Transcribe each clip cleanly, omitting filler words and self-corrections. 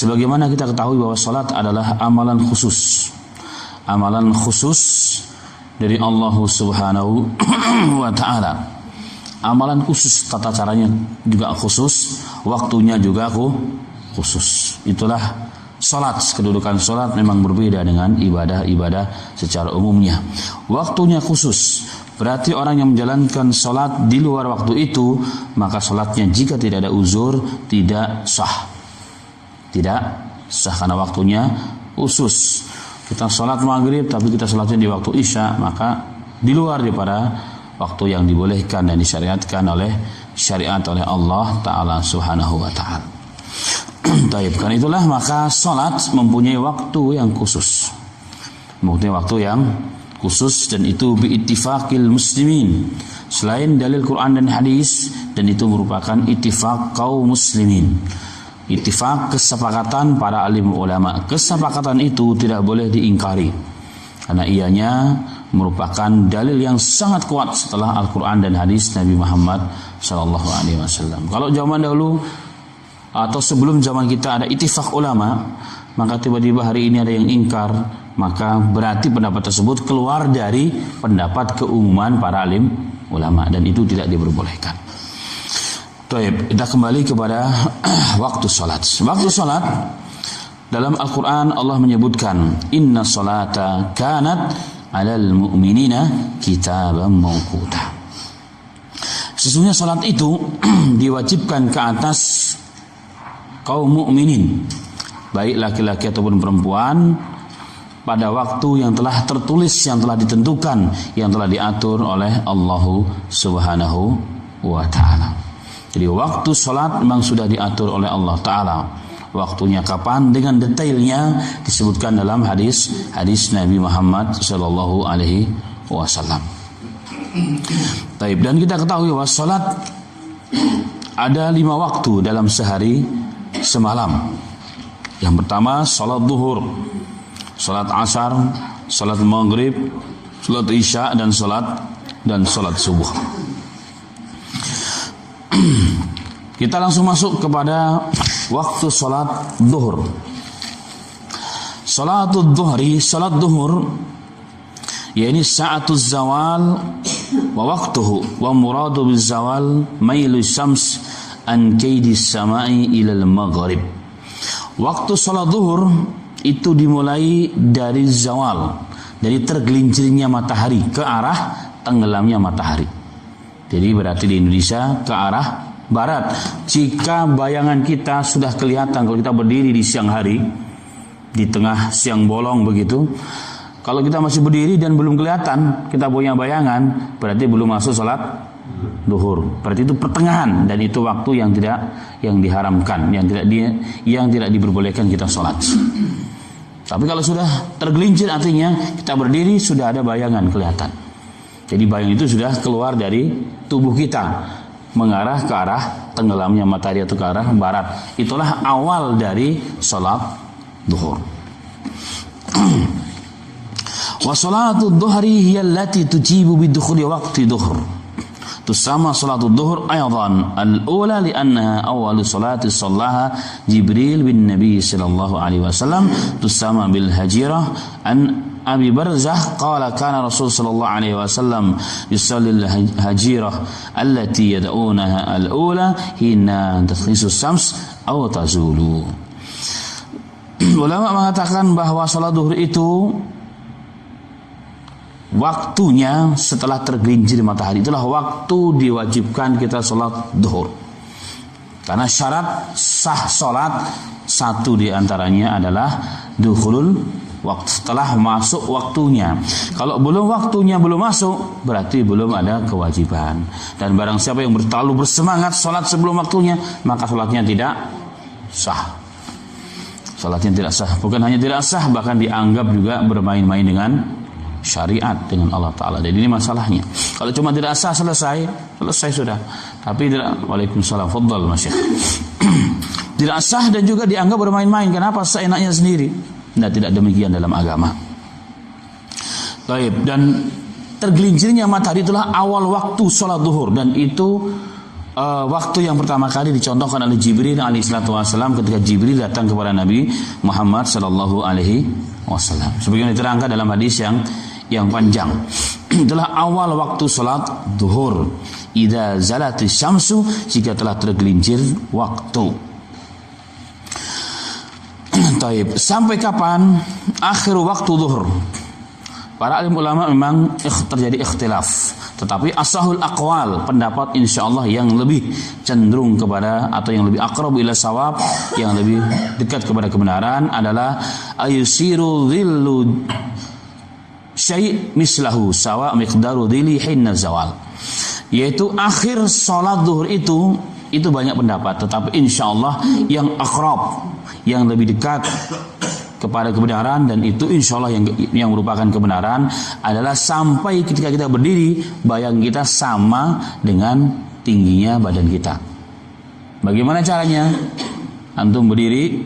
Sebagaimana kita ketahui bahwa salat adalah amalan khusus. Amalan khusus dari Allah Subhanahu wa taala. Amalan khusus, tata caranya juga khusus, waktunya juga khusus. Itulah salat. Kedudukan salat memang berbeda dengan ibadah-ibadah secara umumnya. Waktunya khusus. Berarti orang yang menjalankan salat di luar waktu itu, maka salatnya jika tidak ada uzur tidak sah. Tidak sah karena waktunya khusus. Kita salat maghrib tapi kita salatnya di waktu isya, maka di luar daripada waktu yang dibolehkan dan disyariatkan oleh Allah Ta'ala Subhanahu wa ta'ala. Taib, karena itulah maka salat mempunyai waktu yang khusus. Mempunyai waktu yang khusus, dan itu biittifaqil muslimin. Selain dalil Quran dan hadis, dan itu merupakan ittifaq kaum muslimin. Ittifaq, kesepakatan para alim ulama. Kesepakatan itu tidak boleh diingkari, karena ianya merupakan dalil yang sangat kuat setelah Al-Quran dan hadis Nabi Muhammad SAW. Kalau zaman dahulu atau sebelum zaman kita ada ittifaq ulama, maka tiba-tiba hari ini ada yang ingkar, maka berarti pendapat tersebut keluar dari pendapat keumuman para alim ulama, dan itu tidak diperbolehkan. Baik, kita kembali kepada waktu salat. Waktu salat dalam Al-Quran Allah menyebutkan inna salata kanat alal mu'minina kitaban mawquta. Sesungguhnya salat itu diwajibkan ke atas kaum mukminin, baik laki-laki ataupun perempuan, pada waktu yang telah tertulis, yang telah ditentukan, yang telah diatur oleh Allah Subhanahu wa ta'ala. Jadi waktu salat memang sudah diatur oleh Allah Ta'ala. Waktunya kapan dengan detailnya disebutkan dalam hadis Nabi Muhammad sallallahu alaihi wasallam. Taib, dan kita ketahui bahwa salat ada 5 waktu dalam sehari semalam. Yang pertama salat zuhur, salat asar, salat maghrib, salat isya, dan salat subuh. Kita langsung masuk kepada waktu salat zuhur. Salatul zuhri, salat zuhur, yakni sa'atuz zawal wa waqtuhu, wa muradu bil zawal mailu syams an kaidis samai ilal maghrib. Waktu salat zuhur itu dimulai dari zawal, dari tergelincirnya matahari ke arah tenggelamnya matahari. Jadi berarti di Indonesia ke arah barat. Jika bayangan kita sudah kelihatan, kalau kita berdiri di siang hari, di tengah siang bolong begitu, kalau kita masih berdiri dan belum kelihatan, kita punya bayangan, berarti belum masuk salat zuhur. Berarti itu pertengahan, dan itu waktu yang diharamkan, yang tidak diperbolehkan kita salat. Tapi kalau sudah tergelincir, artinya kita berdiri sudah ada bayangan kelihatan. Jadi bayangan itu sudah keluar dari tubuh kita, mengarah ke arah tenggelamnya matahari atau ke arah barat. Itulah awal dari salat zuhur. Wa salatu dhuhri hiya allati tujibu bidukhuli waqti dhuhr. Tusamma salatu dhuhr aydan al-ula li'annaha awwalu salati sallaha Jibril bin Nabi sallallahu alaihi wasallam. Tusamma bil hajirah an Abi Barzah qala kana Rasul sallallahu alaihi wasallam yusalli al-hajirah allati yad'unaha al-ula hina takhrisu syams aw tazulu. Ulama mengatakan bahwa salat zuhur itu waktunya setelah tergelincir matahari. Itulah waktu diwajibkan kita salat zuhur. Karena syarat sah salat satu di antaranya adalah dukhulul waktu, setelah masuk waktunya. Kalau belum waktunya belum masuk, berarti belum ada kewajiban. Dan barang siapa yang terlalu bersemangat salat sebelum waktunya, maka salatnya tidak sah. Salatnya tidak sah. Bukan hanya tidak sah, bahkan dianggap juga bermain-main dengan syariat, dengan Allah Ta'ala. Jadi ini masalahnya. Kalau cuma tidak sah, selesai sudah. Tapi tidak. Waalaikumsalam. Fadhal Masya. Tidak sah dan juga dianggap bermain-main. Kenapa? Seenaknya sendiri. Nah, tidak demikian dalam agama. Baik, dan tergelincirnya matahari itulah awal waktu salat zuhur, dan itu waktu yang pertama kali dicontohkan oleh Jibril alaihissalatu wassalam ketika Jibril datang kepada Nabi Muhammad sallallahu alaihi wasallam. Sebagaimana diterangkan dalam hadis yang panjang. Itulah awal waktu salat zuhur. Idza zalatis syamsu, jika telah tergelincir waktu. Taib. Sampai kapan akhir waktu zuhur? Para alim ulama memang terjadi ikhtilaf. Tetapi asahul aqwal, pendapat insyaallah yang lebih cenderung kepada atau yang lebih aqrab ila sawab, yang lebih dekat kepada kebenaran adalah ayusiru dhillu syai' mislahu sawa miqdaru dhilli hinna zawal. Yaitu akhir salat zuhur itu banyak pendapat, tetapi insyaallah yang aqrab, yang lebih dekat kepada kebenaran, dan itu insyaallah yang merupakan kebenaran adalah sampai ketika kita berdiri bayang kita sama dengan tingginya badan kita. Bagaimana caranya? Antum berdiri,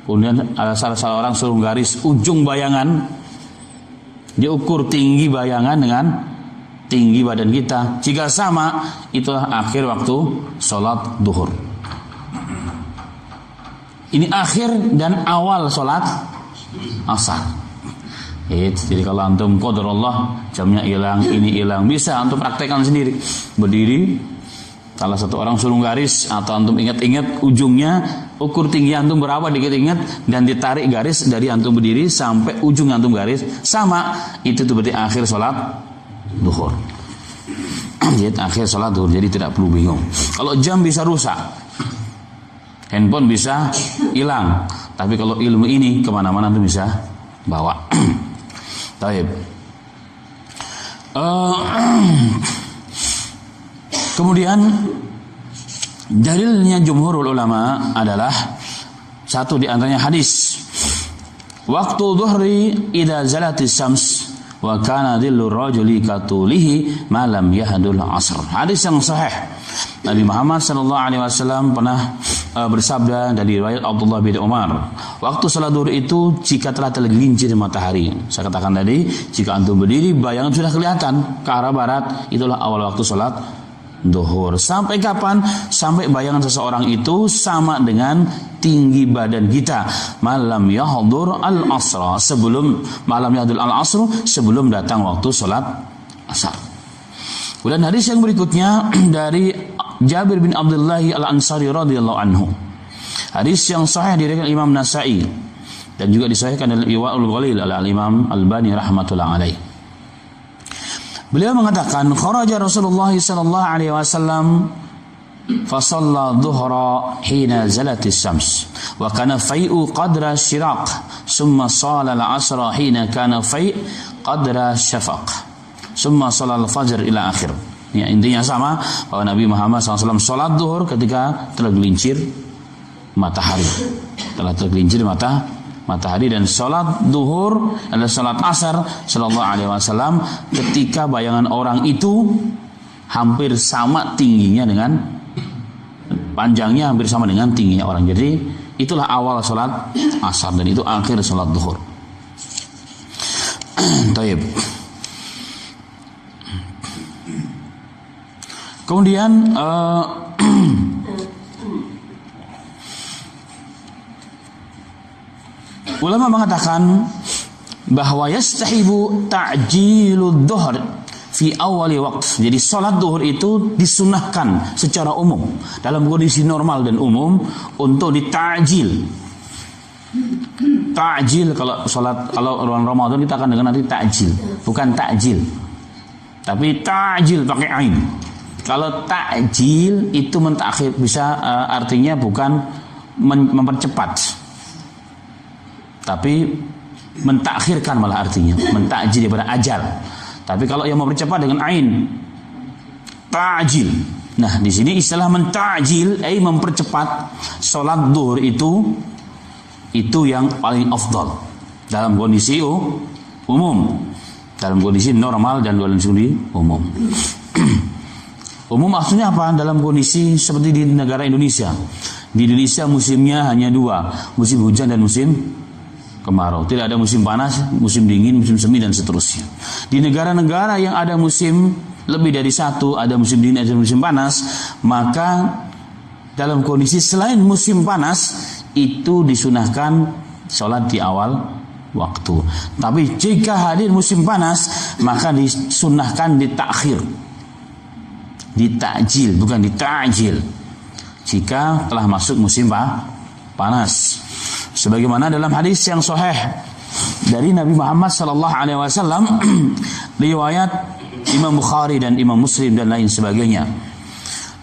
kemudian ada salah orang suruh garis ujung bayangan, diukur tinggi bayangan dengan tinggi badan kita. Jika sama, itulah akhir waktu sholat duhur. Ini akhir dan awal sholat asar. Jadi kalau antum qadarullah jamnya hilang, ini hilang, bisa antum praktekkan sendiri. Berdiri, salah satu orang suruh garis, atau antum ingat-ingat ujungnya, ukur tinggi antum berapa, dikit ingat, dan ditarik garis dari antum berdiri sampai ujung antum garis sama, itu tuh berarti akhir sholat duhur. Jadi akhir sholat duhur, jadi tidak perlu bingung. Kalau jam bisa rusak, handphone bisa hilang, tapi kalau ilmu ini kemana-mana tuh bisa bawa. Taib. Kemudian dalilnya jumhurul ulama adalah satu di antaranya hadis waktu dhuhri idza zalatis syams wa kana dhillu rajuli katulihi ma lam yahdul asr. Hadis yang sahih. Nabi Muhammad sallallahu alaihi wasallam pernah bersabda dari riwayat Abdullah bin Umar, waktu salat zuhur itu jika telah tergelincir matahari. Saya katakan tadi, jika antum berdiri bayangan sudah kelihatan ke arah barat, itulah awal waktu salat zuhur. Sampai kapan? Sampai bayangan seseorang itu sama dengan tinggi badan kita. Malam yahdur al-asra, sebelum malam yahdur al-asr, sebelum datang waktu salat asar. Kemudian hadis yang berikutnya dari Jabir bin Abdullah al-Ansari radhiyallahu anhu. Hadis yang sahih diriwayatkan Imam Nasa'i dan juga disahihkan oleh Irwaul Ghalil oleh Imam Albani rahmatullah alaih. Beliau mengatakan, kharaja Rasulullah sallallahu alaihi wasallam fa shalla dhuhra hina zalatis syams wa kana fai'u qadra syiraq thumma shalla al-'asra hina kana fai' qadra syafaq thumma shalla al-fajr ila akhir. Ya, intinya sama, bahwa Nabi Muhammad SAW sholat zuhur ketika tergelincir matahari. Telah tergelincir matahari, dan sholat zuhur adalah sholat asar sallallahu alaihi wasallam ketika bayangan orang itu hampir sama tingginya dengan panjangnya, hampir sama dengan tingginya orang. Jadi itulah awal sholat asar dan itu akhir sholat zuhur. Taib. Kemudian ulama mengatakan bahwa yastahibu ta'jilud dhuhr fi awali waqt. Jadi salat zuhur itu disunahkan secara umum dalam kondisi normal dan umum untuk ditajil. Ta'jil kalau bulan Ramadan kita akan dengar nanti ta'jil, bukan takjil. Tapi ta'jil pakai ain. Kalau ta'jil itu mentakhir, bisa artinya bukan mempercepat, tapi mentakhirkan malah artinya, mentakjil daripada ajal. Tapi kalau yang mempercepat dengan ain, ta'jil. Nah, di sini istilah mentakjil, mempercepat salat zuhur itu yang paling afdal dalam kondisi umum, dalam kondisi normal dan dalam kondisi umum. Umum maksudnya apa? Dalam kondisi seperti di negara Indonesia. Di Indonesia musimnya hanya dua, musim hujan dan musim kemarau. Tidak ada musim panas, musim dingin, musim semi dan seterusnya. Di negara-negara yang ada musim lebih dari satu, ada musim dingin, ada musim panas, maka dalam kondisi selain musim panas itu disunahkan sholat di awal waktu. Tapi jika hadir musim panas, maka disunahkan ditakhir, ditakjil, bukan ditajil, jika telah masuk musim panas. Sebagaimana dalam hadis yang sahih dari Nabi Muhammad sallallahu alaihi wasallam, riwayat Imam Bukhari dan Imam Muslim dan lain sebagainya.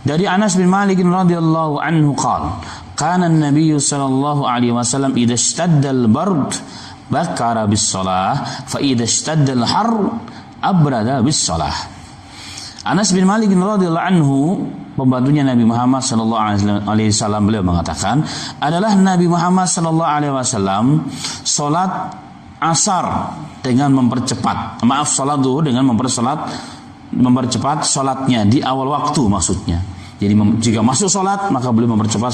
Dari Anas bin Malik radhiyallahu anhu qala, kana an-nabiy sallallahu alaihi wasallam idza ishtadda al-bard bakara bis-shalah fa idza ishtadda al-har abrada bis-shalah. Anas bin Malik radhiyallahu anhu, pembantunya Nabi Muhammad sallallahu alaihi wasallam, beliau mengatakan, adalah Nabi Muhammad sallallahu alaihi wasallam salat asar dengan mempercepat, salat zuhur dengan mempercepat salatnya di awal waktu maksudnya. Jadi jika masuk salat maka beliau mempercepat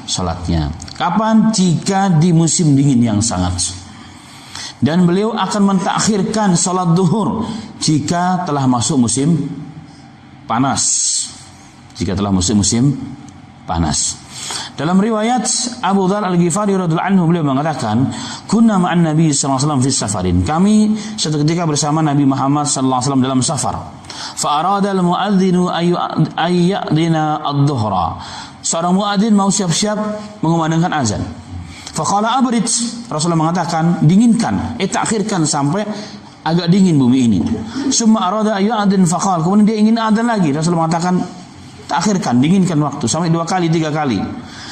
salatnya. Kapan? Jika di musim dingin yang sangat. Dan beliau akan mentakhirkan salat zuhur jika telah masuk musim panas. Jika telah musim panas. Dalam riwayat Abu Dzar Al-Ghifari radhiyallahu anhu, beliau mengatakan, kunna ma'an Nabi sallallahu alaihi wasallam fi safarin. Kami suatu ketika bersama Nabi Muhammad sallallahu alaihi wasallam dalam safar. Fa arada al-muadzinu ayyadina ad-dhuhra. Seorang muadzin mau siap-siap mengumandangkan azan. Fa qala abrid. Rasulullah mengatakan, dinginkan, takhirkan sampai agak dingin bumi ini. Summa arada ayyadin fa qala. Kemudian dia ingin azan lagi. Rasulullah mengatakan, takhirkan, dinginkan waktu sampai 2 kali 3 kali.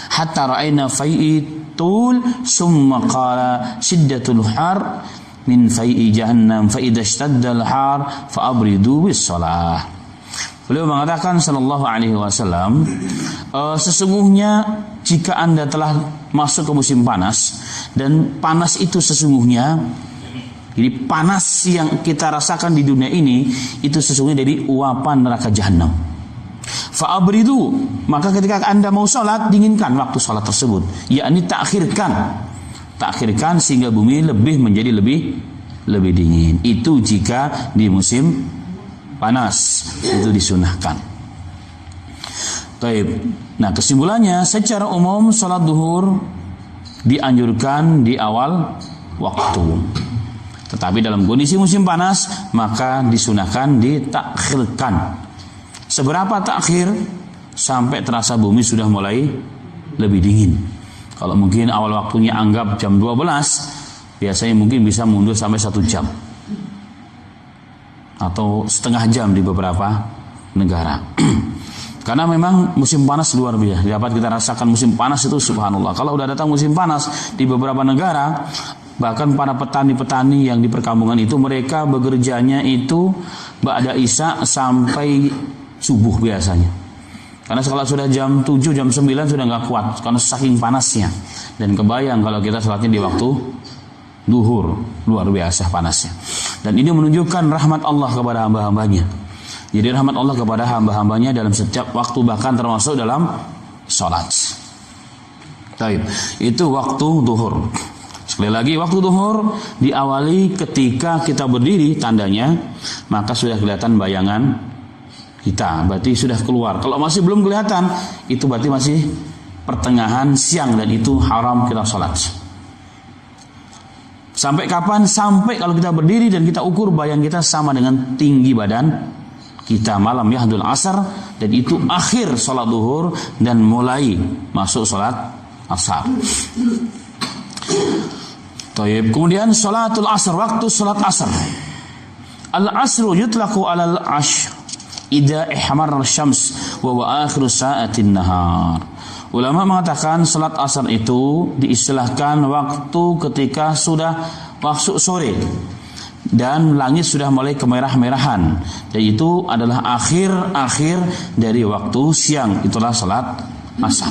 Hatta ra'ayna fai'i tul summa qala shiddatul har min fai'i jahannam fa idza ishtadda al-har fa abridu bis-shalah. Beliau mengatakan sallallahu alaihi wasallam, sesungguhnya jika Anda telah masuk ke musim panas, dan panas itu sesungguhnya, jadi panas yang kita rasakan di dunia ini itu sesungguhnya dari uapan neraka jahanam. Fa'abridu, maka ketika Anda mau sholat, dinginkan waktu sholat tersebut, yakni takhirkan sehingga bumi menjadi lebih dingin. Itu jika di musim panas, itu disunahkan. Taib. Nah, kesimpulannya secara umum sholat duhur dianjurkan di awal waktu. Tetapi dalam kondisi musim panas maka disunahkan ditakhirkan. Seberapa takhir? Sampai terasa bumi sudah mulai lebih dingin. Kalau mungkin awal waktunya anggap jam 12, biasanya mungkin bisa mundur sampai 1 jam atau setengah jam di beberapa negara. Karena memang musim panas luar biasa. Dapat kita rasakan musim panas itu subhanallah. Kalau udah datang musim panas di beberapa negara, bahkan para petani-petani yang di perkampungan itu, mereka bekerjanya itu ba'da isya sampai subuh biasanya. Karena kalau sudah jam 7, jam 9 sudah nggak kuat karena saking panasnya. Dan kebayang kalau kita sholatnya di waktu duhur, luar biasa panasnya. Dan ini menunjukkan rahmat Allah kepada hamba-hambanya. Jadi rahmat Allah kepada hamba-hambanya dalam setiap waktu, bahkan termasuk dalam sholat. Baik, itu waktu duhur. Sekali lagi, waktu duhur diawali ketika kita berdiri, tandanya maka sudah kelihatan bayangan kita, berarti sudah keluar. Kalau masih belum kelihatan, itu berarti masih pertengahan siang, dan itu haram kita sholat. Sampai kapan? Sampai kalau kita berdiri dan kita ukur bayang kita sama dengan tinggi badan kita. Malam yahdul asar, dan itu akhir sholat duhur dan mulai masuk sholat asar. Taib. Kemudian sholatul asar, waktu sholat asar. Al-asru yutlaqu alal ashr idza ihmarra syams wa huwa akhiru sa'atin nahar. Ulama mengatakan salat asar itu diistilahkan waktu ketika sudah masuk sore dan langit sudah mulai kemerah-merahan, dan itu adalah akhir dari waktu siang, itulah salat asar.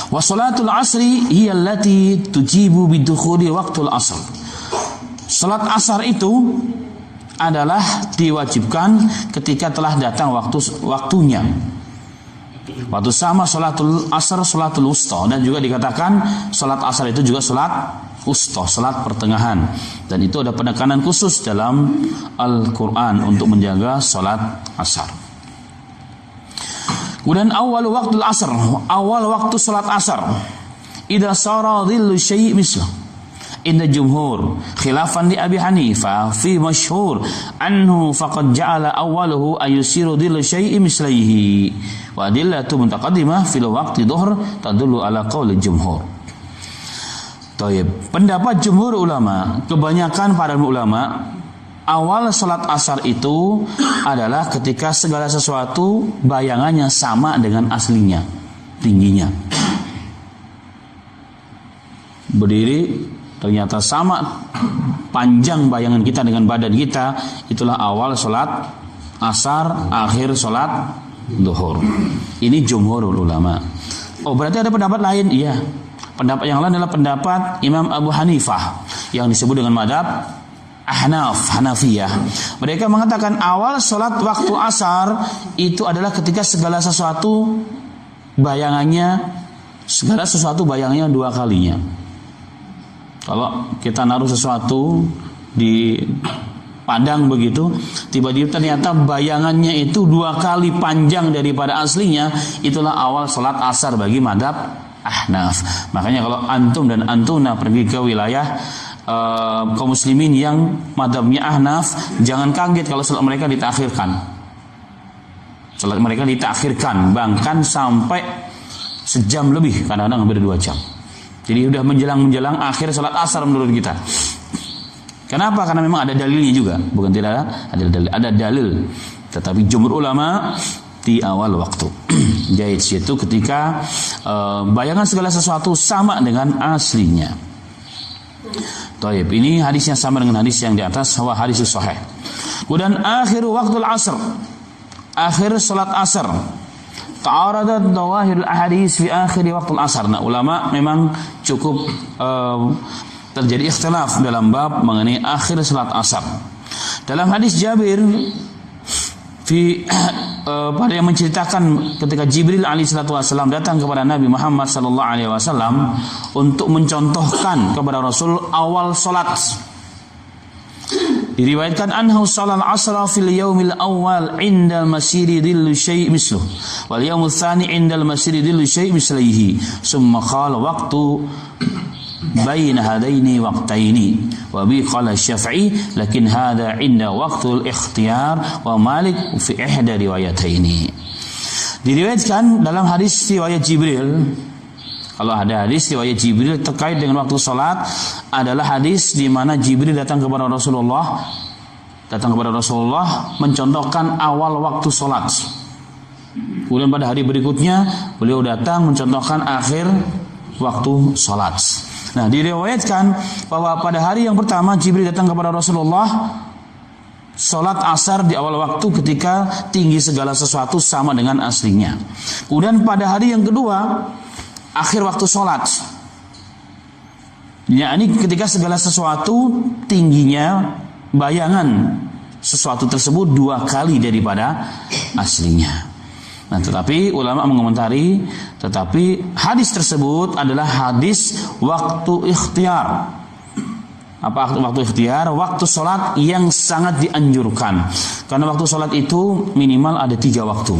Wa salatul asri hiya allati tujibu bidukhuli waqtul asr. Salat asar itu adalah diwajibkan ketika telah datang waktunya. Waktu sama salatul asar, salatul wusta, dan juga dikatakan salat asar itu juga salat wusta, salat pertengahan. Dan itu ada penekanan khusus dalam Al-Quran untuk menjaga salat asar. Kemudian awal waktu asar, awal waktu salat asar, idza sara dhillu syai' mislah inda jumhur khilafan li Abi Hanifah fi masyhur anhu faqad ja'ala awwaluhu ayusiru dhillu syai' mislaihi wa adillatu mutaqaddimah fil waqti dhuhr tadullu ala qauli jumhur. Taib. Pendapat jumhur ulama, kebanyakan para ulama, awal salat asar itu adalah ketika segala sesuatu bayangannya sama dengan aslinya, tingginya. Berdiri ternyata sama panjang bayangan kita dengan badan kita, itulah awal salat asar, akhir salat zuhur. Ini jumhurul ulama. Oh, berarti ada pendapat lain? Iya. Pendapat yang lain adalah pendapat Imam Abu Hanifah yang disebut dengan mazhab Hanafiyah. Mereka mengatakan awal salat waktu asar itu adalah ketika segala sesuatu bayangannya dua kalinya. Kalau kita naruh sesuatu di padang begitu, tiba-tiba ternyata bayangannya itu dua kali panjang daripada aslinya, itulah awal salat asar bagi mazhab Ahnaf. Makanya kalau antum dan antuna pergi ke wilayah kaum muslimin yang mazhabnya Ahnaf, jangan kaget kalau salat mereka ditakhirkan. Salat mereka ditakhirkan bahkan sampai sejam lebih, kadang-kadang hampir 2 jam. Jadi udah menjelang akhir salat asar menurut kita. Kenapa? Karena memang ada dalilnya juga, bukan tidak ada dalil. Tetapi jumhur ulama di awal waktu. Jadi itu ketika bayangan segala sesuatu sama dengan aslinya. Taib. Ini hadisnya sama dengan hadis yang di atas, bahwa hadis sahih. Kemudian akhir waktu asar, akhir salat asar. Ta'aradat dawahirul ahadits fi akhir waktu asar. Nah, ulama memang cukup terjadi ikhtilaf dalam bab mengenai akhir salat asar. Dalam hadis Jabir pada yang menceritakan ketika Jibril alaihi salatu wasallam datang kepada Nabi Muhammad sallallahu alaihi wasallam untuk mencontohkan kepada Rasul awal salat. Diriwayatkan anhu shalal asra fil yaumil awal indal masiri dhillu syai' misluh wal yaumul tsani indal masiri dhillu syai' mislaihi summa qala waqtu baina hadaini waqtaini wa bi qala Syafi'i lakin hadha inda waqtul ikhtiyar wa Malik fi ihda riwayataini. Diriwayatkan dalam hadis riwayat Jibril, kalau ada hadis riwayat Jibril terkait dengan waktu salat, adalah hadis di mana Jibril datang kepada Rasulullah mencontohkan awal waktu salat. Kemudian pada hari berikutnya beliau datang mencontohkan akhir waktu salat. Nah, diriwayatkan bahwa pada hari yang pertama Jibril datang kepada Rasulullah salat asar di awal waktu ketika tinggi segala sesuatu sama dengan aslinya. Kemudian pada hari yang kedua akhir waktu sholat, yakni ketika segala sesuatu tingginya bayangan sesuatu tersebut 2 kali daripada aslinya. Nah, tetapi ulama mengomentari, tetapi hadis tersebut adalah hadis waktu ikhtiyar. Apa waktu ikhtiyar? Waktu sholat yang sangat dianjurkan. Karena waktu sholat itu minimal ada 3 waktu.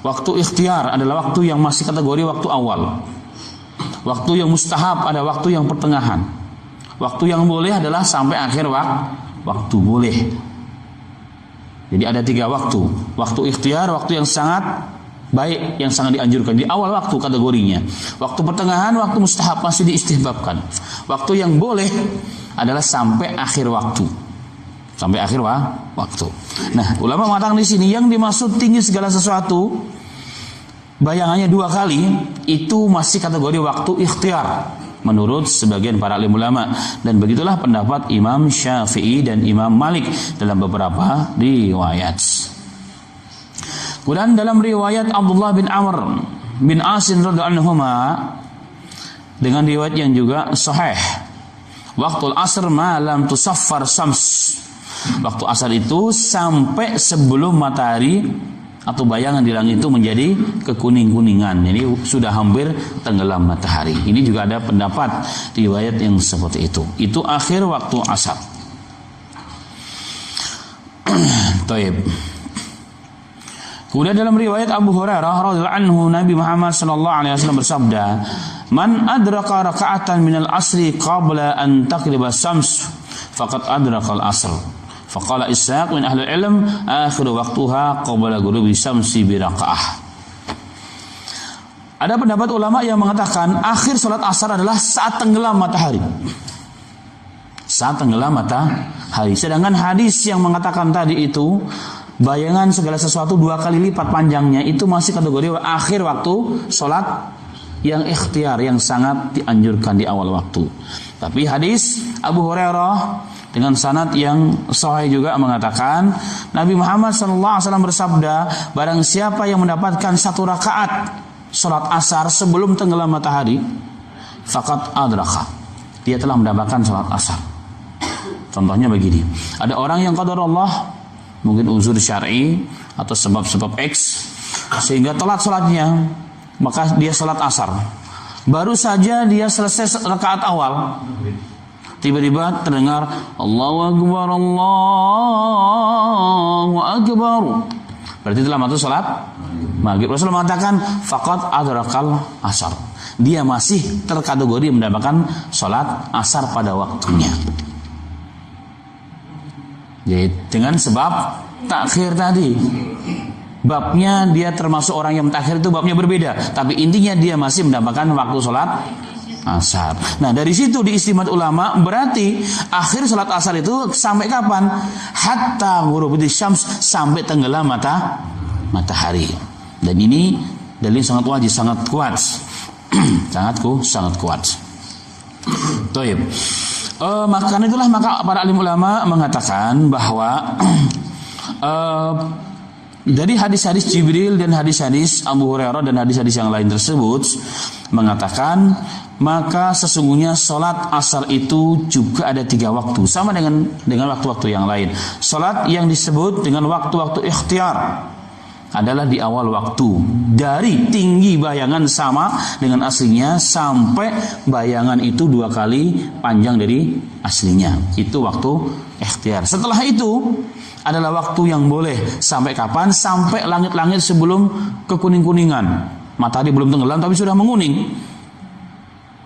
Waktu ikhtiyar adalah waktu yang masih kategori waktu awal. Waktu yang mustahab ada waktu yang pertengahan. Waktu yang boleh adalah sampai akhir waktu boleh. Jadi ada 3 waktu. Waktu ikhtiyar, waktu yang sangat baik, yang sangat dianjurkan di awal waktu kategorinya. Waktu pertengahan, waktu mustahab masih diistihbabkan. Waktu yang boleh adalah sampai akhir waktu. Sampai akhir waktu. Nah, ulama mengatakan di sini yang dimaksud tinggi segala sesuatu bayangannya 2 kali itu masih kategori waktu ikhtiyar menurut sebagian para alim ulama, dan begitulah pendapat Imam Syafi'i dan Imam Malik dalam beberapa riwayat. Kemudian dalam riwayat Abdullah bin Amr bin Asin radhiyallahu anhuma dengan riwayat yang juga sahih, waktu asr malam tusaffar syams, waktu asar itu sampai sebelum matahari atau bayangan di langit itu menjadi kekuning-kuningan. Jadi sudah hampir tenggelam matahari. Ini juga ada pendapat riwayat yang seperti itu. Itu akhir waktu asar. Taib. Kemudian dalam riwayat Abu Hurairah radhiyallahu anhu, Nabi Muhammad sallallahu alaihi wasallam bersabda, "Man adraka raka'atan minal asri qabla an taqriba syams faqad adraka al-asr." Faqala Ishaq min ahli ilm, "Akhiru waqtuha qabla ghurubi syamsi bi raka'ah." Ada pendapat ulama yang mengatakan akhir salat asar adalah saat tenggelam matahari. Saat tenggelam matahari. Sedangkan hadis yang mengatakan tadi itu bayangan segala sesuatu 2 kali lipat panjangnya, itu masih kategori akhir waktu sholat yang ikhtiar, yang sangat dianjurkan di awal waktu. Tapi hadis Abu Hurairah dengan sanad yang sahih juga mengatakan Nabi Muhammad SAW bersabda, barang siapa yang mendapatkan 1 rakaat sholat asar sebelum tenggelam matahari, faqad adraka, dia telah mendapatkan sholat asar. Contohnya begini, ada orang yang qadar Allah, mungkin uzur syar'i atau sebab-sebab X sehingga telat sholatnya, maka dia sholat asar. Baru saja dia selesai rakaat awal, tiba-tiba terdengar Allahu Akbar, Allahu Akbar. Berarti telah masuk sholat maghrib. Rasulullah mengatakan faqad adrakal asar, dia masih terkategori mendapatkan sholat asar pada waktunya. Jadi dengan sebab takhir tadi, babnya dia termasuk orang yang takhir itu babnya berbeda, tapi intinya dia masih mendapatkan waktu sholat asar. Nah dari situ diistimewakan ulama, berarti akhir sholat asar itu sampai kapan? Hatta ghurubati syams, sampai tenggelam matahari. Dan ini dalil sangat wajib, sangat kuat, sangat kuat. Taib. Maka para alim ulama mengatakan bahwa dari hadis-hadis Jibril dan hadis-hadis Abu Hurairah dan hadis-hadis yang lain tersebut mengatakan, maka sesungguhnya sholat asar itu juga ada 3 waktu, sama dengan waktu-waktu yang lain. Sholat yang disebut dengan waktu-waktu ikhtiar adalah di awal waktu, dari tinggi bayangan sama dengan aslinya sampai bayangan itu 2 kali panjang dari aslinya. Itu waktu ikhtiar. Setelah itu adalah waktu yang boleh. Sampai kapan? Sampai langit-langit sebelum kekuning-kuningan. Matahari belum tenggelam tapi sudah menguning.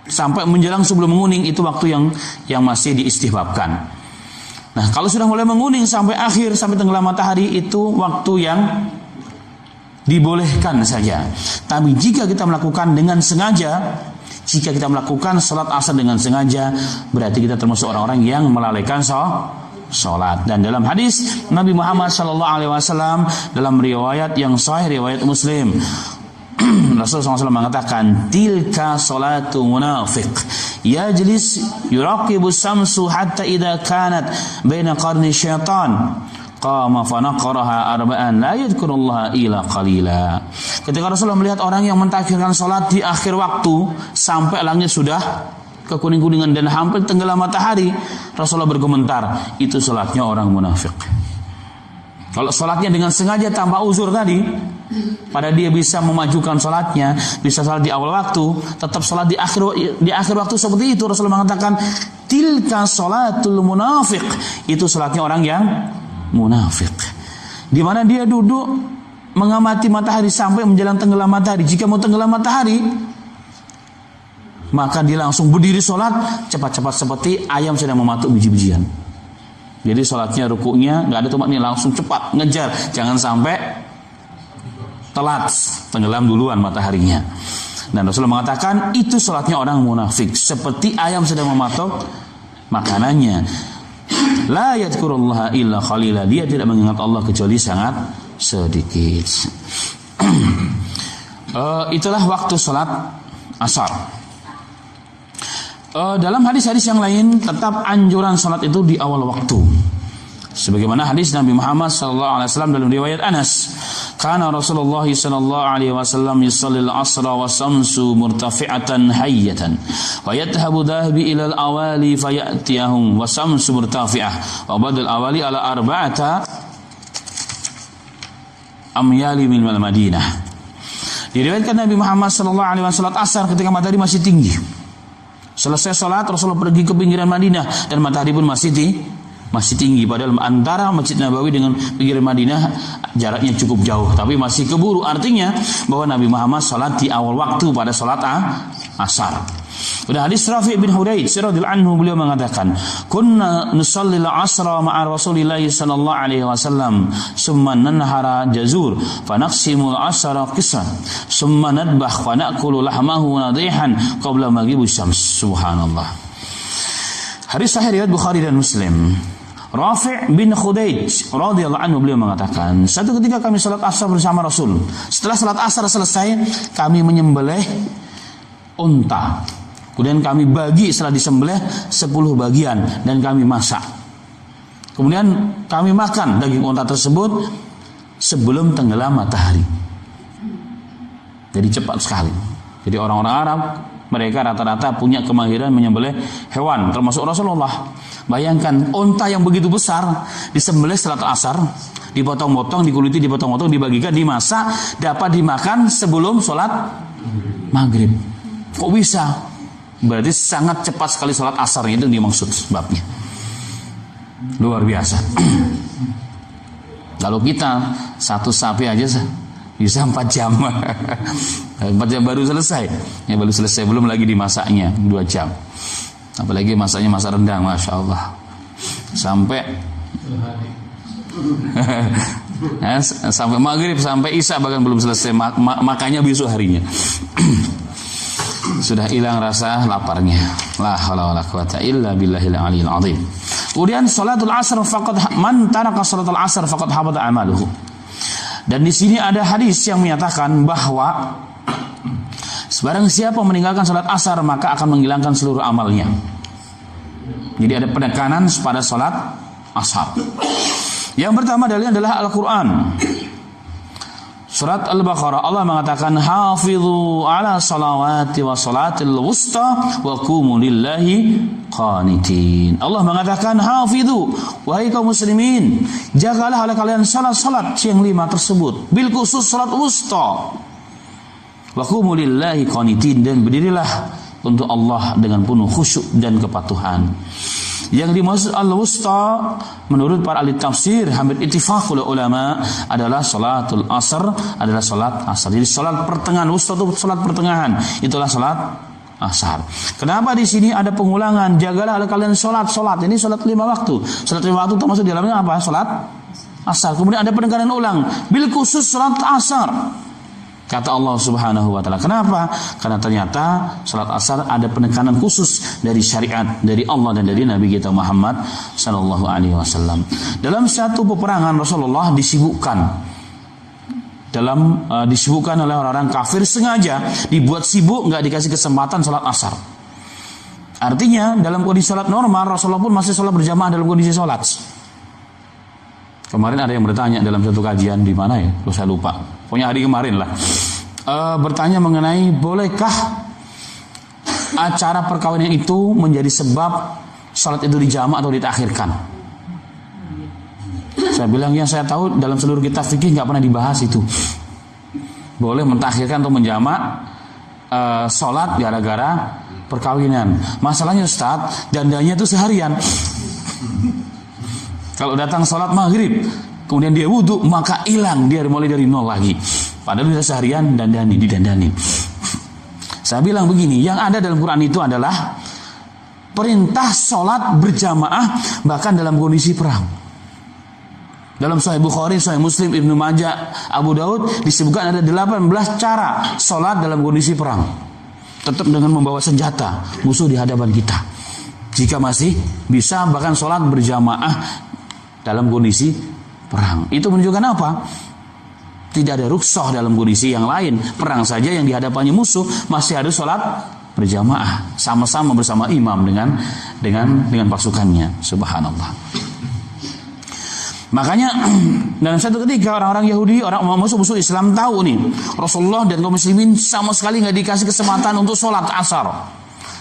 Sampai menjelang sebelum menguning, itu waktu yang masih diistihbabkan. Nah, kalau sudah mulai menguning sampai akhir, sampai tenggelam matahari, itu waktu yang dibolehkan saja. Tapi jika kita melakukan dengan sengaja, jika kita melakukan sholat asar dengan sengaja, berarti kita termasuk orang-orang yang melalaikan sholat. Dan dalam hadis Nabi Muhammad SAW dalam riwayat yang sahih, riwayat Muslim, Rasulullah SAW mengatakan, tilka sholatu munafiq yajlis yuraqibu samsu hatta idha kanat baina qarni syaitan qama fanaqaraha arba'an la yadhkurullaha illa qalila. Ketika Rasulullah melihat orang yang mentakhirkan salat di akhir waktu sampai langit sudah kekuning-kuningan dan hampir tenggelam matahari, Rasulullah berkomentar, itu salatnya orang munafik. Kalau salatnya dengan sengaja tanpa uzur tadi, pada dia bisa memajukan salatnya, bisa salat di awal waktu, tetap salat di akhir waktu seperti itu, Rasulullah mengatakan tilka salatul munafiq, itu salatnya orang yang munafik, di mana dia duduk mengamati matahari sampai menjelang tenggelam matahari. Jika mau tenggelam matahari, maka dia langsung berdiri sholat cepat-cepat seperti ayam sedang mematuk biji-bijian. Jadi sholatnya, rukuknya nggak ada tumak nih, langsung cepat ngejar, jangan sampai telat, tenggelam duluan mataharinya. Dan Rasulullah mengatakan itu sholatnya orang munafik, seperti ayam sedang mematuk makanannya. La yadhkurullaha illa qalila, dia tidak mengingat Allah kecuali sangat sedikit. Itulah waktu salat asar. Dalam hadis-hadis yang lain tetap anjuran salat itu di awal waktu. Sebagaimana hadis Nabi Muhammad SAW dalam riwayat Anas, kana Rasulullah SAW yusalli al-asra wa samsu murtafi'atan hayyatan wa yadhhabu dhahabi ila al-awali fayatiyahum wa samsu murtafi'ah wa badal awali ala arba'ata amyali min Madinah. Diriwayatkan Nabi Muhammad sallallahu alaihi wasallam salat asar ketika matahari masih tinggi. Selesai salat Rasulullah pergi ke pinggiran Madinah dan matahari pun masih tinggi, padahal antara Masjid Nabawi dengan pinggiran Madinah jaraknya cukup jauh, tapi masih keburu. Artinya bahwa Nabi Muhammad salat di awal waktu pada salat asar. Pada hadis Rafi' bin Hudaid radhiyallahu anhu, beliau mengatakan, "Kunna nusallil asra ma'a Rasulillah sallallahu alaihi wasallam, summa nanhara jazur, fa naqsimu al-asra qisran, summa nadbah fa na'kulu lahmahu nadihan qabla maghrib syams." Subhanallah. Hadis sahih riwayat Bukhari dan Muslim. Rafi' bin Hudaid radhiyallahu anhu, beliau mengatakan, satu ketika kami salat asar bersama Rasul. Setelah salat asar selesai, kami menyembelih unta. Kemudian kami bagi, setelah disembelih 10 bagian dan kami masak. Kemudian kami makan daging unta tersebut sebelum tenggelam matahari. Jadi cepat sekali. Jadi orang-orang Arab, mereka rata-rata punya kemahiran menyembelih hewan, termasuk Rasulullah. Bayangkan unta yang begitu besar disembelih setelah asar, dipotong-potong, dikuliti, dipotong-potong, dibagikan, dimasak, dapat dimakan sebelum sholat maghrib. Kok bisa? Berarti sangat cepat sekali sholat asar, itu dimaksud sebabnya. Luar biasa. Kalau kita satu sapi aja bisa 4 jam. 4 jam baru selesai. Ya baru selesai, belum lagi dimasaknya 2 jam. Apalagi masaknya masak rendang, Masya Allah. Sampai sampai maghrib, sampai isya bahkan belum selesai makannya besok harinya. Sudah hilang rasa laparnya. La haula wala quwata illa billahil aliyil azim. Kemudian salatul asr faqad man taraka salatul asr faqad habata amaluhu. Dan di sini ada hadis yang menyatakan bahwa sebarang siapa meninggalkan salat asar maka akan menghilangkan seluruh amalnya. Jadi ada penekanan pada salat asar. Yang pertama dalilnya adalah Al-Qur'an. Surat Al-Baqarah, Allah mengatakan, "Hafizu ala salawati wa salatil wusta wa qumu lillahi qanitin." Allah mengatakan, "Hafizu, wahai kaum muslimin, jagalah oleh kalian salat-salat yang 5 tersebut, bil khusus salat wusta. Wa qumu lillahi qanitin, dan berdirilah untuk Allah dengan penuh khusyuk dan kepatuhan." Yang dimaksud al-wusta menurut para ahli tafsir hampir ittifaq ulama adalah salatul asar, adalah salat asar. Jadi salat pertengahan, wusta itu salat pertengahan, itulah salat asar. Kenapa di sini ada pengulangan? Jagalah oleh kalian salat. Ini salat 5 waktu. Salat 5 waktu termasuk di dalamnya apa? Salat asar. Kemudian ada penekanan ulang, bil khusus salat asar. Kata Allah Subhanahu wa taala. Kenapa? Karena ternyata salat asar ada penekanan khusus dari syariat, dari Allah dan dari Nabi kita Muhammad sallallahu alaihi wasallam. Dalam satu peperangan Rasulullah disibukkan oleh orang-orang kafir, sengaja dibuat sibuk, enggak dikasih kesempatan salat asar. Artinya dalam kondisi salat normal Rasulullah pun masih salat berjamaah dalam kondisi salat. Kemarin ada yang bertanya dalam satu kajian di mana ya? Saya lupa. Pokoknya hari kemarin lah. Bertanya mengenai bolehkah acara perkawinan itu menjadi sebab salat itu dijamak atau ditakhirkan? Saya bilang yang saya tahu dalam seluruh kitab fikih nggak pernah dibahas itu. Boleh mentakhirkan atau menjamak salat gara-gara perkawinan. Masalahnya Ustaz, dandanya itu seharian. Kalau datang sholat maghrib, kemudian dia wudhu, maka hilang, dia mulai dari nol lagi. Padahal sudah seharian didandani. Saya bilang begini, yang ada dalam Quran itu adalah perintah sholat berjamaah bahkan dalam kondisi perang. Dalam Sahih Bukhari, Sahih Muslim, Ibnu Majah, Abu Daud disebutkan ada 18 cara sholat dalam kondisi perang. Tetap dengan membawa senjata, musuh di hadapan kita. Jika masih bisa bahkan sholat berjamaah dalam kondisi perang. Itu menunjukkan apa? Tidak ada rukhsah dalam kondisi yang lain. Perang saja yang dihadapannya musuh masih harus sholat berjamaah, sama-sama bersama imam dengan pasukannya. Subhanallah. Makanya dalam satu ketika orang-orang Yahudi, orang musuh-musuh Islam tahu nih Rasulullah dan kaum muslimin sama sekali nggak dikasih kesempatan untuk sholat asar.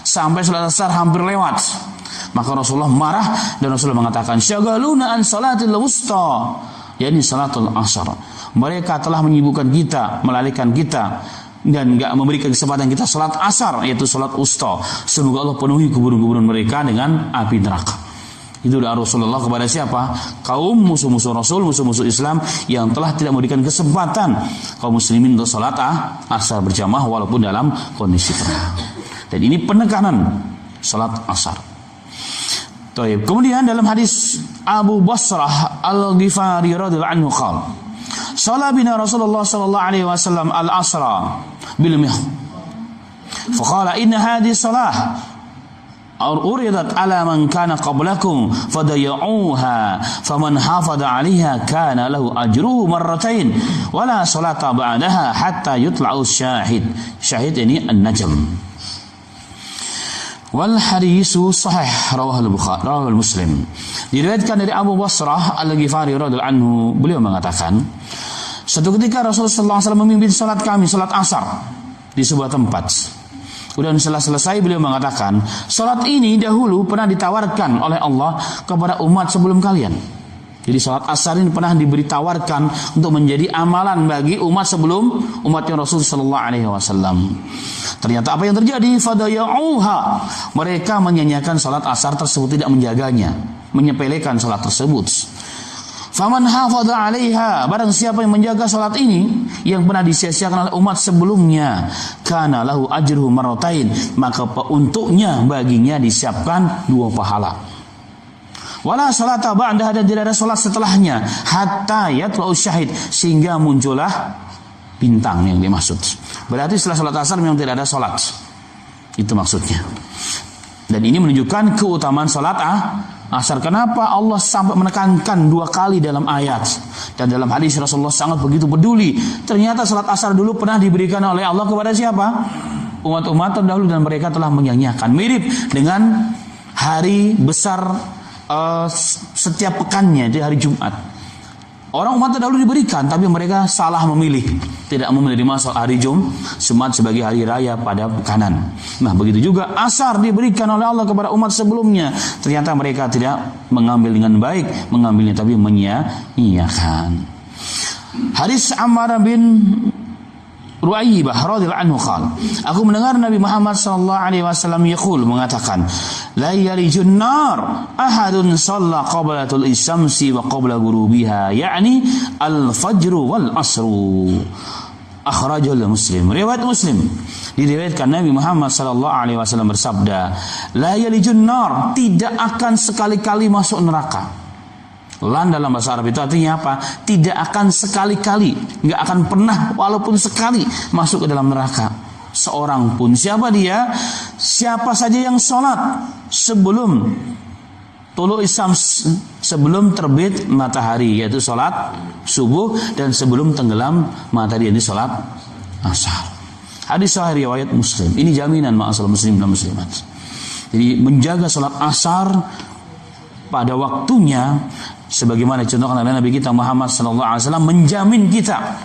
Sampai sholat asar hampir lewat. Maka Rasulullah marah dan Rasulullah mengatakan, "Syagaluna an salatil wusta." yakni salatul asar. Mereka telah menyibukkan kita, melalaikan kita, dan enggak memberikan kesempatan kita salat asar, yaitu salat usta. Semoga Allah penuhi kuburan-kuburan mereka dengan api neraka. Itu doa Rasulullah kepada siapa? Kaum musuh-musuh Rasul, musuh-musuh Islam yang telah tidak memberikan kesempatan kaum muslimin untuk salat asar berjamaah walaupun dalam kondisi terang. Dan ini penekanan salat asar. Kemudian dalam hadis Abu Basrah Al-Ghifari radhiyallahu anhu qala shalla bina Rasulullah sallallahu alaihi wasallam al-asra bil mih. Faqala inna hadhihi salah uridat ala man kana qablakum fadayuha faman hafadha 'alaiha kana lahu ajruhu marratain wa la salata ba'daha hatta yutla'u syahid. Syahid ini an-najm. Wal hadisu sahih rawahul Bukhari, rawahul Muslim. Diriwayatkan dari Abu Basrah Al-Ghifari radhiyallahu anhu, beliau mengatakan, suatu ketika Rasulullah sallallahu alaihi wasallam memimpin salat kami, salat asar di sebuah tempat. Kemudian setelah selesai beliau mengatakan, salat ini dahulu pernah ditawarkan oleh Allah kepada umat sebelum kalian. Jadi salat asar ini pernah ditawarkan untuk menjadi amalan bagi umat sebelum umatnya Rasul sallallahu alaihi wasallam. Ternyata apa yang terjadi? Fadayuha. Mereka menyanyiakan salat asar tersebut, tidak menjaganya, menyepelekan salat tersebut. Faman hafadha 'alaiha, barang siapa yang menjaga salat ini yang pernah disia-siakan oleh umat sebelumnya, kana lahu ajruhu marratain, maka untuknya baginya disiapkan 2 pahala. Wala salata ba'daha, dan tidak ada salat setelahnya, hatta yatla'u syahid, sehingga muncullah bintang yang dimaksud. Berarti setelah salat asar memang tidak ada salat. Itu maksudnya. Dan ini menunjukkan keutamaan salat asar. Kenapa Allah sampai menekankan 2 kali dalam ayat? Dan dalam hadis Rasulullah sangat begitu peduli. Ternyata salat asar dulu pernah diberikan oleh Allah kepada siapa? Umat-umat terdahulu, dan mereka telah menyanyiakan. Mirip dengan hari besar setiap pekannya di hari Jumat. Orang umat terdahulu diberikan, tapi mereka salah memilih, tidak menerima hari Jumat sebagai hari raya pada pekanan. Nah, begitu juga asar diberikan oleh Allah kepada umat sebelumnya. Ternyata mereka tidak mengambil dengan baik, mengambilnya tapi menyia-nyiakan. Hadis Ammar bin Ru'ayyibah radhiyallahu anhu qala, aku mendengar Nabi Muhammad sallallahu alaihi wasallam yaqul, mengatakan, la yalijun nar ahadun shalla qablatul isyamsi wa qabla ghurubiha, yakni al-fajr wal asru. Akhrajul Muslim. Riwayat Muslim. Diriwayatkan Nabi Muhammad sallallahu alaihi wasallam bersabda, la yalijun nar, tidak akan sekali-kali masuk neraka. Lan dalam bahasa Arab itu artinya apa? Tidak akan sekali-kali, nggak akan pernah walaupun sekali masuk ke dalam neraka seorang pun. Siapa dia? Siapa saja yang sholat sebelum tulu isyams, sebelum terbit matahari, yaitu sholat subuh, dan sebelum tenggelam matahari, yaitu sholat asar. Hadis sahih riwayat Muslim. Ini jaminan ma'asal muslim dan muslimat. Jadi menjaga sholat asar pada waktunya, sebagaimana dicontohkan oleh Nabi kita Muhammad SAW, menjamin kita,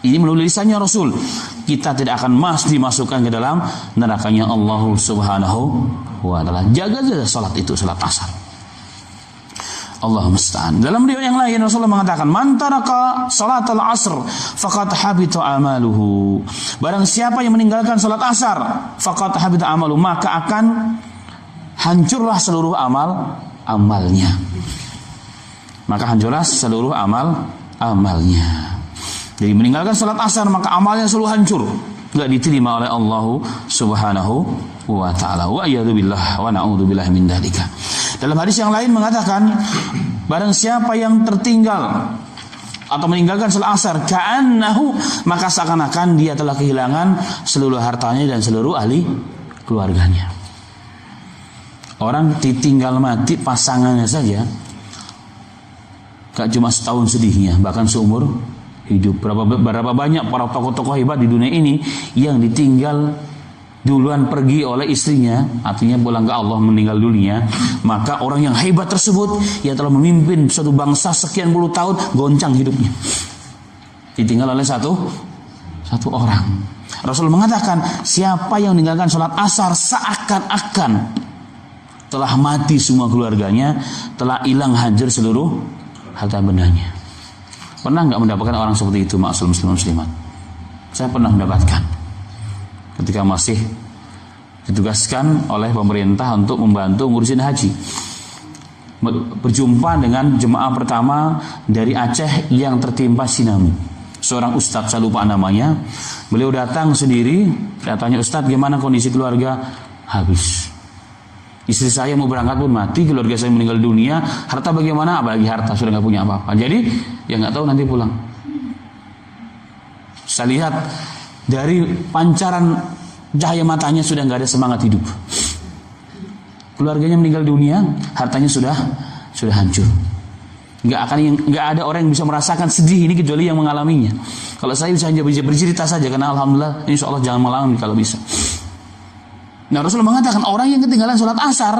ini melalui lisannya Rasul, kita tidak akan dimasukkan ke dalam nerakanya Allah Subhanahu wa ta'ala. Jaga saja salat itu, salat asar. Allahumma musta'an. Dalam riwayat yang lain Rasulullah mengatakan, man taraka salatal asr faqad habita amaluhu. Barang siapa yang meninggalkan salat asar, faqad habita amaluhu, maka akan hancurlah seluruh amalnya. Maka hancurlah seluruh amalnya. Jadi meninggalkan salat asar maka amalnya seluruh hancur, enggak diterima oleh Allah Subhanahu wa ta'ala. Wa a'udzubillah wa na'udzubillah min dzalika. Dalam hadis yang lain mengatakan, barang siapa yang tertinggal atau meninggalkan salat asar, ka'annahu, maka seakan-akan dia telah kehilangan seluruh hartanya dan seluruh ahli keluarganya. Orang ditinggal mati pasangannya saja, gak cuma setahun sedihnya, bahkan seumur hidup. Berapa banyak para tokoh-tokoh hebat di dunia ini yang ditinggal duluan pergi oleh istrinya, artinya pulang ke Allah, meninggal dunia. Maka orang yang hebat tersebut, yang telah memimpin suatu bangsa sekian puluh tahun, goncang hidupnya, ditinggal oleh satu orang. Rasul mengatakan, siapa yang meninggalkan sholat asar seakan-akan telah mati semua keluarganya, telah hilang hancur seluruh harta bendanya. Pernah nggak mendapatkan orang seperti itu, ma'asyiral muslimin? Saya pernah mendapatkan ketika masih ditugaskan oleh pemerintah untuk membantu ngurusin haji. Berjumpa dengan jemaah pertama dari Aceh yang tertimpa tsunami. Seorang ustadz, saya lupa namanya. Beliau datang sendiri. Saya tanya, "Ustadz, gimana kondisi keluarga?" Habis. Istri saya mau berangkat pun mati, keluarga saya meninggal dunia, harta bagaimana? Apalagi harta, sudah nggak punya apa-apa. Jadi ya nggak tahu nanti pulang. Saya lihat dari pancaran cahaya matanya sudah nggak ada semangat hidup. Keluarganya meninggal dunia, hartanya sudah hancur. Nggak ada orang yang bisa merasakan sedih ini kecuali yang mengalaminya. Kalau saya bisa hanya bercerita saja, karena alhamdulillah, insya Allah jangan mengalami kalau bisa. Nah, Rasulullah mengatakan orang yang ketinggalan sholat asar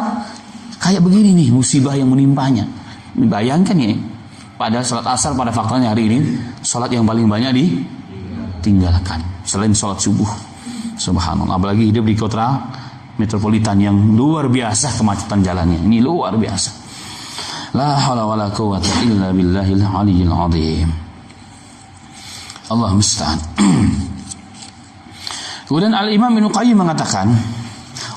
kayak begini nih musibah yang menimpanya. Bayangkan ya, pada sholat asar pada faktanya hari ini sholat yang paling banyak ditinggalkan selain sholat subuh. Subhanallah, apalagi hidup di kota metropolitan yang luar biasa kemacetan jalannya. Ini luar biasa. La haula wala quwwata illa billahil aliyyil azim. Allah musta'an. Kemudian Al-Imam Ibnu Qayyim mengatakan,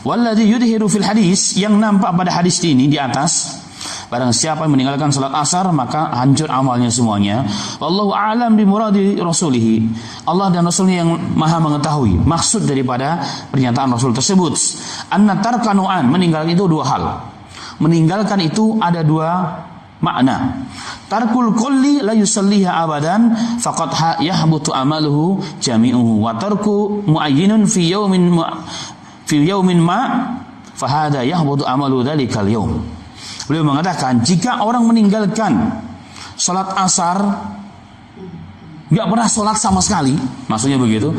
walladzi yudhiru fil hadis, yang nampak pada hadis ini di atas, barang siapa yang meninggalkan salat asar maka hancur amalnya semuanya. Wallahu a'lam bi muradi rasulih. Allah dan Rasulnya yang maha mengetahui maksud daripada pernyataan Rasul tersebut. Anna tarkanu'an, meninggalkan itu dua hal. Meninggalkan itu ada dua makna. Tarkul kulli la yusalliha abadan faqad yahbutu amaluhu jami'uhu, wa tarku muayyinun fi yaumin ma fahada yahbutu amalu dzalikal yaum. Beliau mengatakan, jika orang meninggalkan salat asar, enggak pernah salat sama sekali, maksudnya begitu,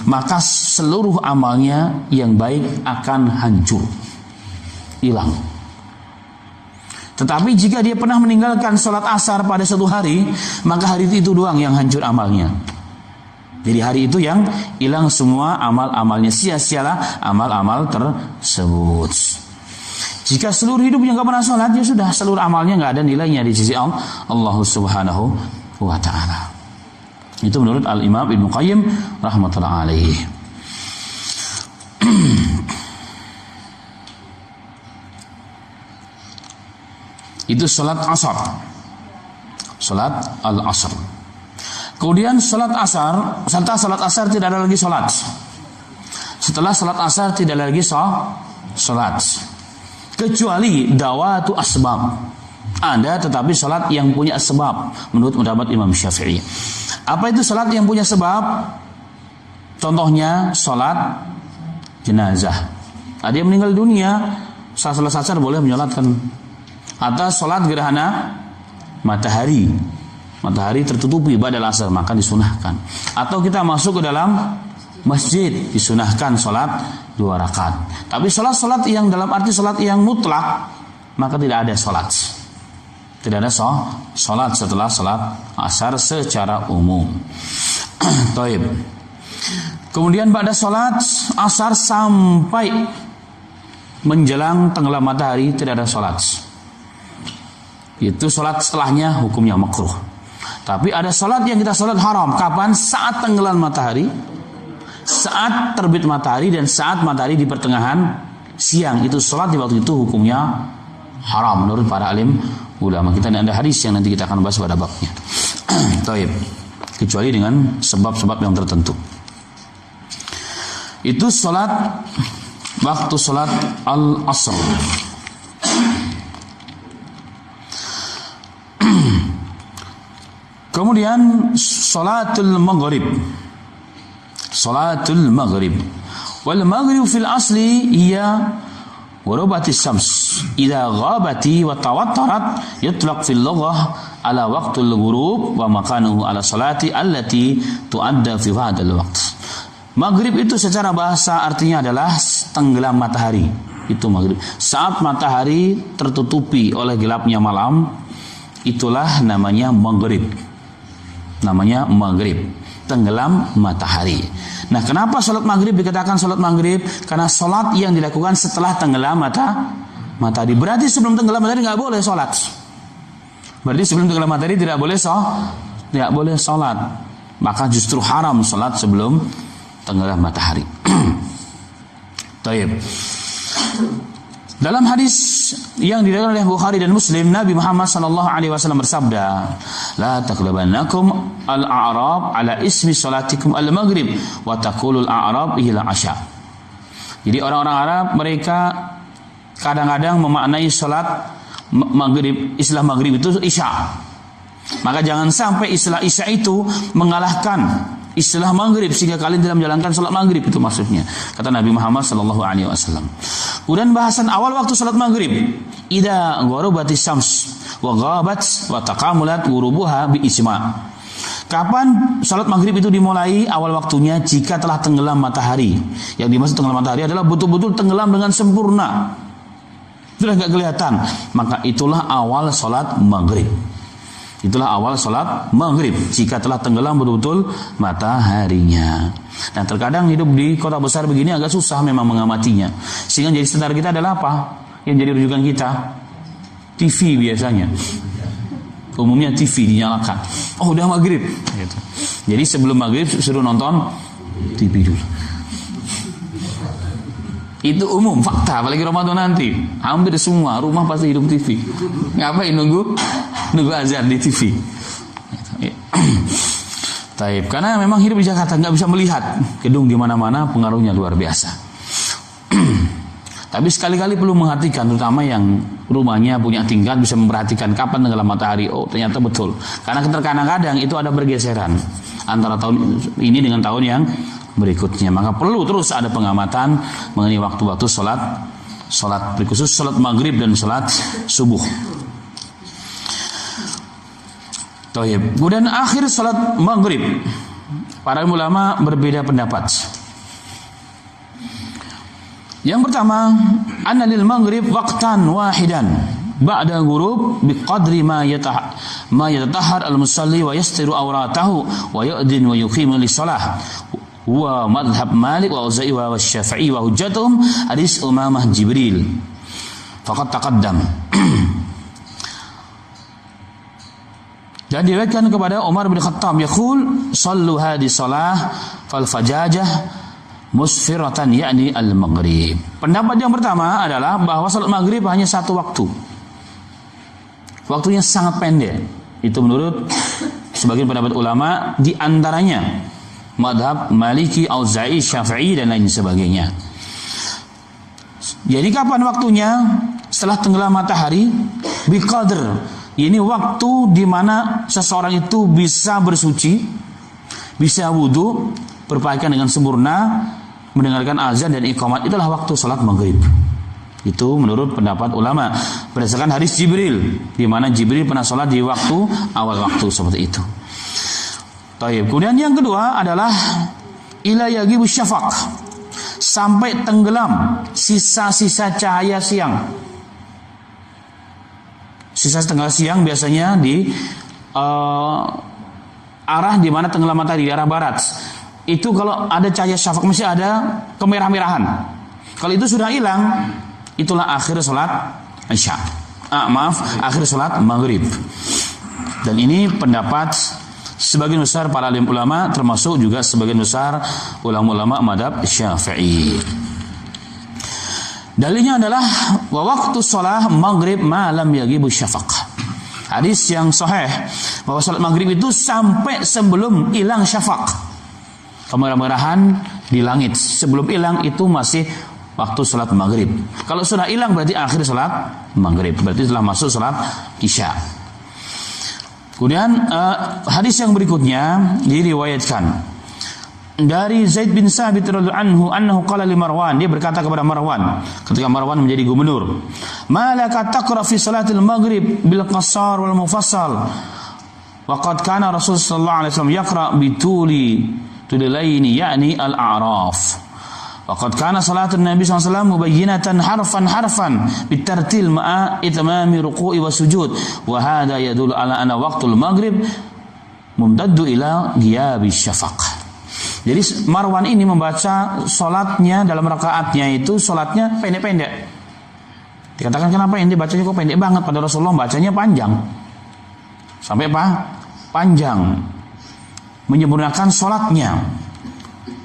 maka seluruh amalnya yang baik akan hancur, hilang. Tetapi jika dia pernah meninggalkan salat asar pada suatu hari, maka hari itu doang yang hancur amalnya. Jadi hari itu yang hilang semua amal-amalnya, sia-sialah amal-amal tersebut. Jika seluruh hidupnya nggak pernah sholat, ya sudah, seluruh amalnya nggak ada nilainya di sisi Allah Subhanahu wa Ta'ala. Itu menurut Al-Imam Ibnu Qayyim rahmatullah alaihi. Itu salat asar, salat al-asr. Kemudian salat asar, setelah salat asar tidak ada lagi salat. Setelah salat asar tidak ada lagi salat. Kecuali dawatu asbab. Ada tetapi salat yang punya sebab menurut pendapat Imam Syafi'i. Apa itu salat yang punya sebab? Contohnya salat jenazah. Ada yang meninggal dunia, saat salat asar boleh menyolatkan. Atau salat gerhana matahari. Matahari tertutupi pada asar, maka disunahkan. Atau kita masuk ke dalam masjid, disunahkan salat 2 rakaat. Tapi salat yang dalam arti salat yang mutlak, maka tidak ada salat. Tidak ada salat setelah salat asar secara umum. Taib. Kemudian pada salat asar sampai menjelang tenggelam matahari tidak ada salat. Itu salat setelahnya hukumnya makruh. Tapi ada salat yang kita salat haram. Kapan? Saat tenggelam matahari, saat terbit matahari, dan saat matahari di pertengahan siang. Itu salat di waktu itu hukumnya haram menurut para alim ulama. Kita ada hadis yang nanti kita akan bahas pada babnya. Taib. Kecuali dengan sebab-sebab yang tertentu. Itu salat waktu salat al-asr. Kemudian salatul maghrib. Salatul maghrib. Wal maghrib fil asli hiya ghurubati syams. Idza ghabati wa tawattarat yutlaq fil lughah ala waqtul ghurub wa makanuhu ala salati allati tuadda fi hadzal waqt. Maghrib itu secara bahasa artinya adalah tenggelam matahari. Itu maghrib. Saat matahari tertutupi oleh gelapnya malam, itulah namanya maghrib. Namanya maghrib, tenggelam matahari. Nah, kenapa salat maghrib dikatakan salat maghrib? Karena salat yang dilakukan setelah tenggelam matahari. Berarti sebelum tenggelam matahari nggak boleh salat. Berarti sebelum tenggelam matahari tidak boleh tidak boleh sholat, maka justru haram sholat sebelum tenggelam matahari. Taib. Dalam hadis yang diriwayatkan oleh Bukhari dan Muslim, Nabi Muhammad sallallahu alaihi wasallam bersabda, "La taqlabannakum al-a'rab ala ismi salatikum al-maghrib wa taqulul a'rab ila asya." Jadi orang-orang Arab mereka kadang-kadang memaknai salat maghrib, istilah maghrib itu isya. Maka jangan sampai istilah isya itu mengalahkan istilah maghrib sehingga kalian tidak menjalankan salat maghrib, itu maksudnya, kata Nabi Muhammad sallallahu alaihi wasallam. Kemudian bahasan awal waktu salat maghrib, idza gharabatis syams wa ghabat wa taqamulat ghurubuha bi ijma'. Kapan salat maghrib itu dimulai? Awal waktunya jika telah tenggelam matahari. Yang dimaksud tenggelam matahari adalah betul-betul tenggelam dengan sempurna, sudah nggak kelihatan, maka itulah awal salat maghrib. Itulah awal salat maghrib jika telah tenggelam betul-betul mataharinya. Nah, terkadang hidup di kota besar begini agak susah memang mengamatinya. Sehingga jadi standar kita adalah apa? Yang jadi rujukan kita TV biasanya. Umumnya TV dinyalakan. Oh, udah maghrib. Gitu. Jadi sebelum maghrib suruh nonton TV dulu. Itu umum, fakta, apalagi Ramadan nanti. Hampir semua rumah pasti hidup TV. Ngapain nunggu azan di TV? Taib, karena memang hidup di Jakarta nggak bisa melihat gedung di mana-mana, pengaruhnya luar biasa. Tapi sekali-kali perlu memperhatikan, terutama yang rumahnya punya tingkat, bisa memperhatikan kapan tenggelam matahari. Oh, ternyata betul. Karena kadang-kadang itu ada pergeseran antara tahun ini dengan tahun yang berikutnya. Maka perlu terus ada pengamatan mengenai waktu-waktu salat khusus salat maghrib dan salat subuh. Taib. Kemudian akhir salat maghrib, para ulama berbeda pendapat. Yang pertama, anna lil maghrib waqtan wahidan ba'da ghurub biqadri ma yatatahhar al-musalli wa yastiru awratahu wa yu'dhin wa yuqimu lis-shalah. Wa madhab Malik wa Auza'i wa Syafi'i wa hujjatuhum hadis Umamah Jibril faqad taqaddam. Dan diriwayatkan kepada Umar bin Khattab yaqul sallu hadhihi shalah fal fajajah musfiratan yakni al-maghrib. Pendapat yang pertama adalah bahwa salat maghrib hanya satu waktu. Waktunya sangat pendek. Itu menurut sebagian pendapat ulama, di antaranya madhab Maliki, Auza'i, Syafi'i dan lain sebagainya. Jadi kapan waktunya? Setelah tenggelam matahari, biqadr. Ini waktu di mana seseorang itu bisa bersuci, bisa wudu, berpakaian dengan sempurna, mendengarkan azan dan iqamat. Itulah waktu salat maghrib. Itu menurut pendapat ulama berdasarkan hadis Jibril, di mana Jibril pernah salat di waktu awal waktu seperti itu. Taib. Kemudian yang kedua adalah ila yaghibus syafaq, sampai tenggelam sisa-sisa cahaya siang. Sisa tengah siang biasanya di arah di mana tenggelam matahari, di arah barat. Itu kalau ada cahaya syafaq masih ada kemerah-merahan. Kalau itu sudah hilang, itulah akhir salat isya. Akhir salat maghrib. Dan ini pendapat sebagian besar para alim ulama, termasuk juga sebagian besar ulama-ulama madhab Syafi'i. Dalilnya adalah wa waktu shalah maghrib malam yaghibu syafaq. Hadis yang sahih bahwa salat maghrib itu sampai sebelum hilang syafaq. Kemerah-merahan di langit sebelum hilang itu masih waktu salat maghrib. Kalau sudah hilang berarti akhir salat maghrib, berarti telah masuk salat isya. Kemudian hadis yang berikutnya diriwayatkan dari Zaid bin Sabit radhiyallahu anhu annahu qala li Marwan, dia berkata kepada Marwan ketika Marwan menjadi gubernur, malaka taqra fi salatil maghrib bil qasar wal mufassal wa qad kana Rasul sallallahu alaihi wasallam yaqra bi tudilaini yakni al-a'raf wa qad kana salatun nabi sallallahu alaihi wasallam mubayyinatan harfan bitartil ma'a itmami ruku'i wa sujud wa hadha yadullu ala anna waqtul maghrib mumtaddu ila ghiyabi syafaq. Jadi Marwan ini membaca sholatnya dalam rakaatnya itu sholatnya pendek-pendek. Dikatakan kenapa ini bacanya kok pendek banget, pada Rasulullah bacanya panjang. Sampai apa? panjang, menyempurnakan sholatnya.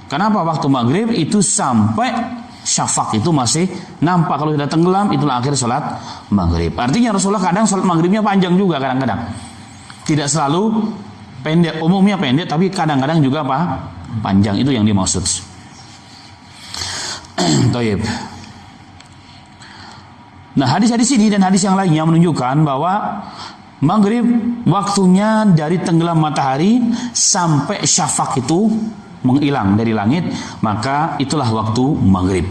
Kenapa? Waktu maghrib itu sampai syafaq itu masih nampak. Kalau sudah tenggelam, itulah akhir sholat maghrib. Artinya Rasulullah kadang sholat maghribnya panjang juga kadang-kadang. Tidak selalu pendek, umumnya pendek, tapi kadang-kadang juga apa? Panjang. Itu yang dimaksud. Taib. Nah, hadis-hadis ini dan hadis yang lainnya menunjukkan bahwa maghrib waktunya dari tenggelam matahari sampai syafaq itu menghilang dari langit, maka itulah waktu maghrib.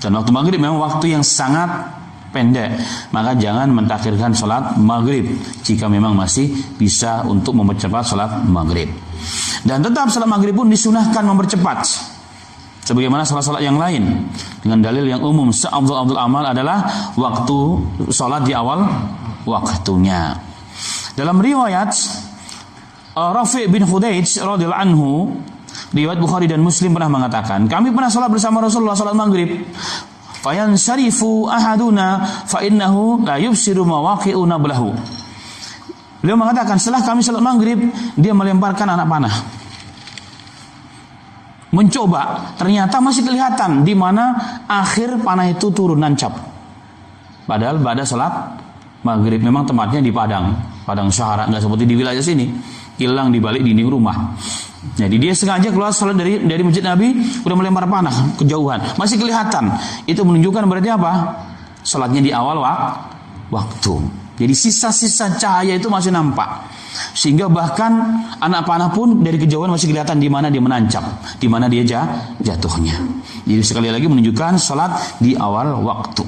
Dan waktu maghrib memang waktu yang sangat pendek, maka jangan mentakhirkan sholat maghrib jika memang masih bisa untuk mempercepat sholat maghrib. Dan tetap sholat maghrib pun disunahkan mempercepat sebagaimana salat-salat yang lain, dengan dalil yang umum, seafdal amal adalah waktu salat di awal waktunya. Dalam riwayat Rafi' bin Khudaij radhiyallahu anhu, riwayat Bukhari dan Muslim pernah mengatakan, kami pernah salat bersama Rasulullah salat maghrib. Fayansarifu ahaduna fa innahu la yubsiru mawaqi'u nablahu. Beliau mengatakan, setelah kami salat maghrib, dia melemparkan anak panah. Mencoba, ternyata masih kelihatan di mana akhir panah itu turun nancap. Padahal pada salat maghrib memang tempatnya di padang syahara, nggak seperti di wilayah sini, hilang di balik dinding rumah. Jadi dia sengaja keluar salat dari masjid Nabi, udah melempar panah kejauhan, masih kelihatan. Itu menunjukkan berarti apa? Salatnya di awal waktu. Jadi sisa-sisa cahaya itu masih nampak. Sehingga bahkan anak panah pun dari kejauhan masih kelihatan di mana dia menancap, di mana dia jatuhnya. Jadi sekali lagi menunjukkan salat di awal waktu.